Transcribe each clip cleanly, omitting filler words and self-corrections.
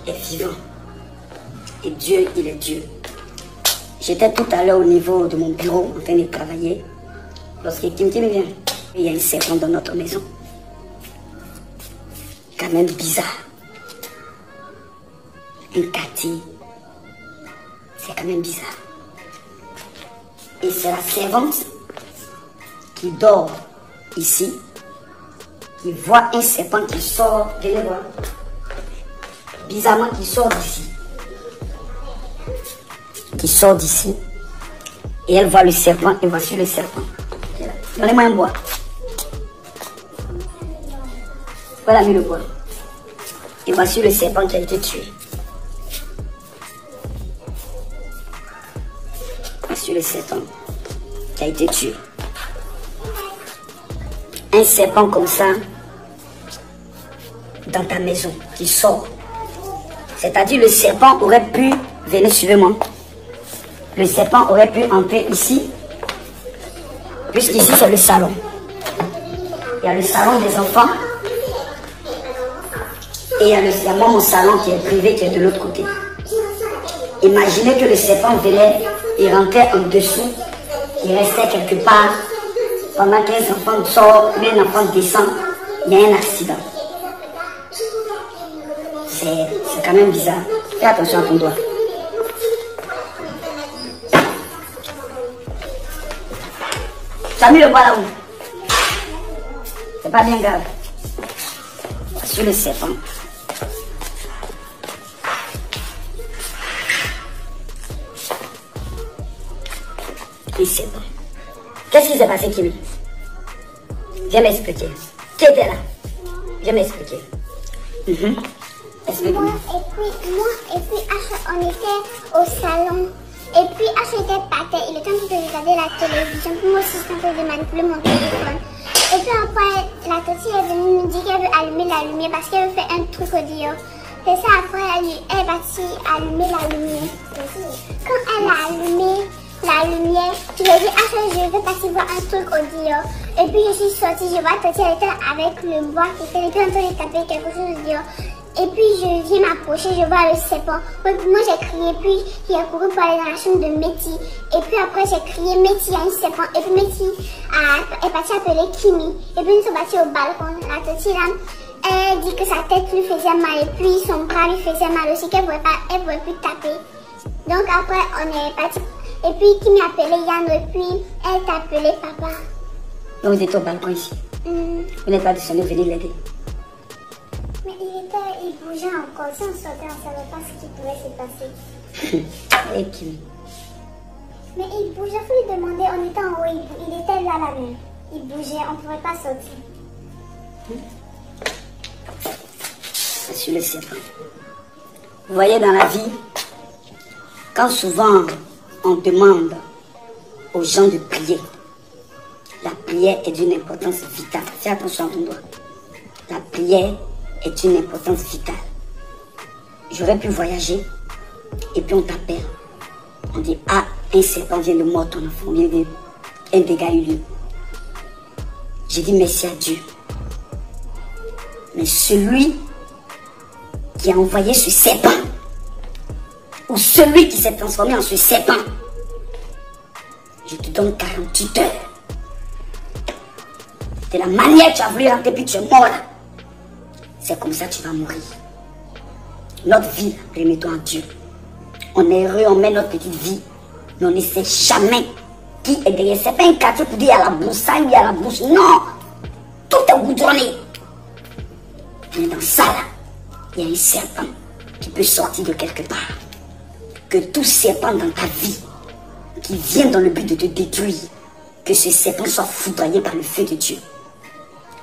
est vivant. Et Dieu, il est Dieu. J'étais tout à l'heure au niveau de mon bureau en train de travailler. Lorsque Kim Kim vient, il y a un serpent dans notre maison. Quand même bizarre. Un quartier. C'est quand même bizarre. Et c'est la servante qui dort ici, qui voit un serpent qui sort, venez voir, bizarrement qui sort d'ici. Qui sort d'ici. Et elle voit le serpent, et voici le serpent. Donnez-moi un bois. Voilà mis le bois. Et voici le serpent qui a été tué. Voici le serpent qui a été tué. Un serpent comme ça, dans ta maison, qui sort. C'est-à-dire le serpent aurait pu, venez suivez-moi, le serpent aurait pu entrer ici, puisqu'ici c'est le salon. Il y a le salon des enfants, et il y a moi mon salon qui est privé, qui est de l'autre côté. Imaginez que le serpent venait, il rentrait en dessous, il restait quelque part, pendant qu'un enfant sort, un enfant descend, il y a un accident. C'est quand même bizarre. Fais attention à ton doigt. Tu as mis le bois là-haut. C'est pas bien grave. Sur le serpent. Le serpent. Qu'est-ce qui s'est passé, Kimi? Viens m'expliquer. Qui était là? Viens m'expliquer. Explique-moi. Et puis on était au salon. Et puis H était par terre. Il était en train de regarder la télévision. Puis moi aussi, j'étais en train de manipuler mon téléphone. Et puis après, la Toti est venue me dire qu'elle veut allumer la lumière parce qu'elle veut faire un truc au dehors. C'est ça, après, elle est partie allumer la lumière. Quand elle a allumé la lumière, je lui ai dit, je vais passer voir un truc au dehors. Et puis je suis sortie, je vois Toti, elle était avec le bois qui était en train de taper quelque chose au dehors. Et puis je viens m'approcher, je vois le serpent. Moi j'ai crié, puis j'ai couru pour aller dans la chambre de Métis. Et puis après j'ai crié, Métis, il y a un serpent. Et puis Métis est partie appeler Kimi. Et puis nous sommes partis au balcon. La Toti là, elle dit que sa tête lui faisait mal. Et puis son bras lui faisait mal aussi, qu'elle ne pouvait plus taper. Donc après on est parti. Et puis Kimi a appelé Yann et puis elle t'a appelé papa. Donc vous étiez au balcon ici. Vous n'êtes pas descendu, venir l'aider. Mais il bougeait encore. Si on sortait, on ne savait pas ce qui pouvait se passer. Et Kimi? Mais il bougeait, il faut lui demander, on était en haut, il était là même. Il bougeait, on ne pouvait pas sortir. Sur le serpent. Vous voyez dans la vie, quand souvent on demande aux gens de prier, la prière est d'une importance vitale. Fais attention à ton doigt. La prière est d'une importance vitale. J'aurais pu voyager et puis on t'appelle. On dit, ah, un serpent vient de mordre ton enfant, vient de... un dégât eu lieu. J'ai dit merci à Dieu. Mais celui qui a envoyé ce serpent, ou celui qui s'est transformé en ce serpent, je te donne 48 heures. De la manière que tu as voulu rentrer puis tu es mort là. C'est comme ça que tu vas mourir. Notre vie, remettons en Dieu. On est heureux, on met notre petite vie, mais on ne sait jamais qui est derrière. C'est pas un quartier pour dire il y a la broussaille ou il y a la brousse. Non! Tout est goudronné. Mais dans ça là, il y a un serpent qui peut sortir de quelque part. Que tout serpent dans ta vie, qui vient dans le but de te détruire, que ce serpent soit foudroyé par le feu de Dieu.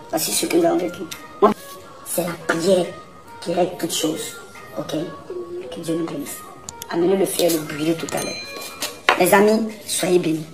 Voici ce que nous avons vécu. C'est la prière qui règle toutes choses. Ok? Que Dieu nous bénisse. Amenez le feu et le brûler tout à l'heure. Les amis, soyez bénis.